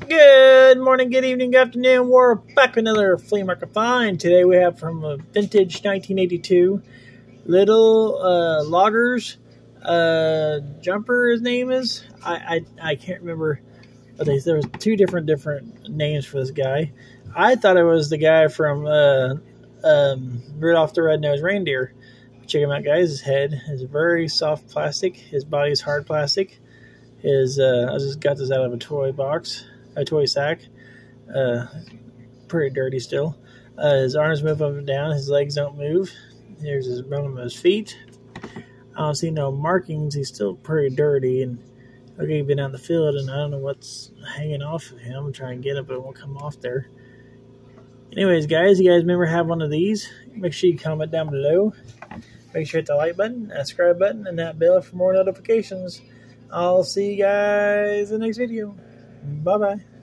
Good morning, good evening, good afternoon. We're back with another flea market find. Today we have from a vintage 1982 Little Loggers Jumper. His name is I can't remember. But there was two different names for this guy. I thought it was the guy from Rudolph the Red-Nosed Reindeer. Check him out, guys. His head is very soft plastic. His body is hard plastic. I just got this out of a toy box. A toy sack. Pretty dirty still. His arms move up and down. His legs don't move. Here's his bottom of his feet. I don't see no markings. He's still pretty dirty. And okay, he's been out in the field, and I don't know what's hanging off of him. I'm trying to get it, but it won't come off there. Anyways, guys, you guys remember have one of these? Make sure you comment down below. Make sure you hit the like button, that subscribe button, and that bell for more notifications. I'll see you guys in the next video. Bye-bye.